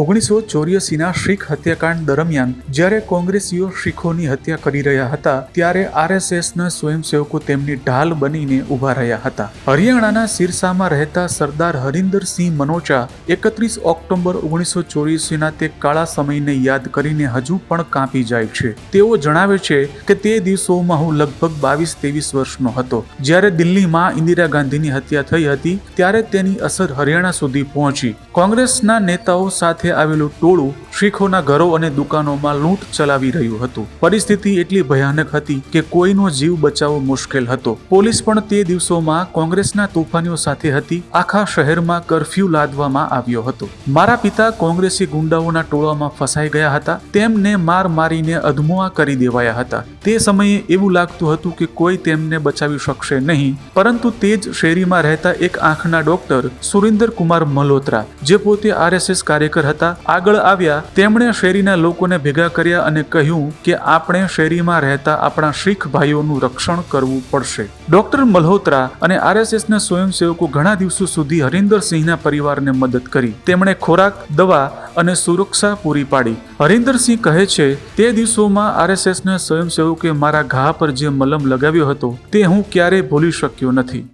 1984ના શીખ હત્યાકાંડ દરમિયાન જ્યારે કોંગ્રેસીઓ શીખોની હત્યા કરી રહ્યા હતા ત્યારે આરએસએસના સ્વયંસેવકો તેમની ઢાલ બનીને ઊભા રહ્યા હતા. હરિયાણાના સિરસામાં રહેતા સરદાર હરિન્દરસિંહ મનોચા 31 ઓક્ટોબર 1984ના તે કાળા સમયને યાદ કરીને હજુ પણ કાંપી જાય છે. તેઓ જણાવે છે કે તે દિવસોમાં હું લગભગ 22-23 વર્ષનો હતો. જ્યારે દિલ્હીમાં ઇન્દિરા ગાંધીની હત્યા થઈ હતી ત્યારે તેની અસર હરિયાણા સુધી પહોંચી. કોંગ્રેસના નેતાઓ સાથે આવેલું ટોળું શીખોના ઘરો અને દુકાનોમાં લૂંટ ચલાવી રહ્યું હતું. પરિસ્થિતિ એટલી ભયાનક હતી કે કોઈનો જીવ બચાવવો મુશ્કેલ હતો. પોલીસ પણ તે દિવસોમાં કોંગ્રેસના તોફાનીઓ સાથે હતી. આખા શહેરમાં કર્ફ્યુ લાદવામાં આવ્યો હતો. મારા પિતા કોંગ્રેસી ગુંડાઓના ટોળામાં ફસાઈ ગયા હતા. તેમને માર મારીને અધમુઆ કરી દેવાયા હતા. તે સમયે એવું લાગતું હતું કે કોઈ તેમને બચાવી શકશે નહીં, પરંતુ તે જ શેરીમાં રહેતા એક આંખના ડોક્ટર સુરિન્દર કુમાર મલ્હોત્રા, જે પોતે આરએસએસ કાર્યકર હતા, આગળ આવ્યા. તેમણે શેરીના લોકોને ભેગા કર્યા અને કહ્યું કે આપણે શેરીમાં રહેતા આપણા શીખ ભાઈઓનું રક્ષણ કરવું પડશે. ડોક્ટર મલ્હોત્રા અને આરએસએસના સ્વયંસેવકો ઘણા દિવસો સુધી હરિન્દરસિંહના પરિવારને મદદ કરી. તેમણે ખોરાક, દવા અને સુરક્ષા પૂરી પાડી. હરિન્દરસિંહ કહે છે, તે દિવસોમાં આરએસએસના સ્વયંસેવકોએ મારા ઘા પર જે મલમ લગાવ્યો હતો તે હું ક્યારેય ભૂલી શક્યો નથી.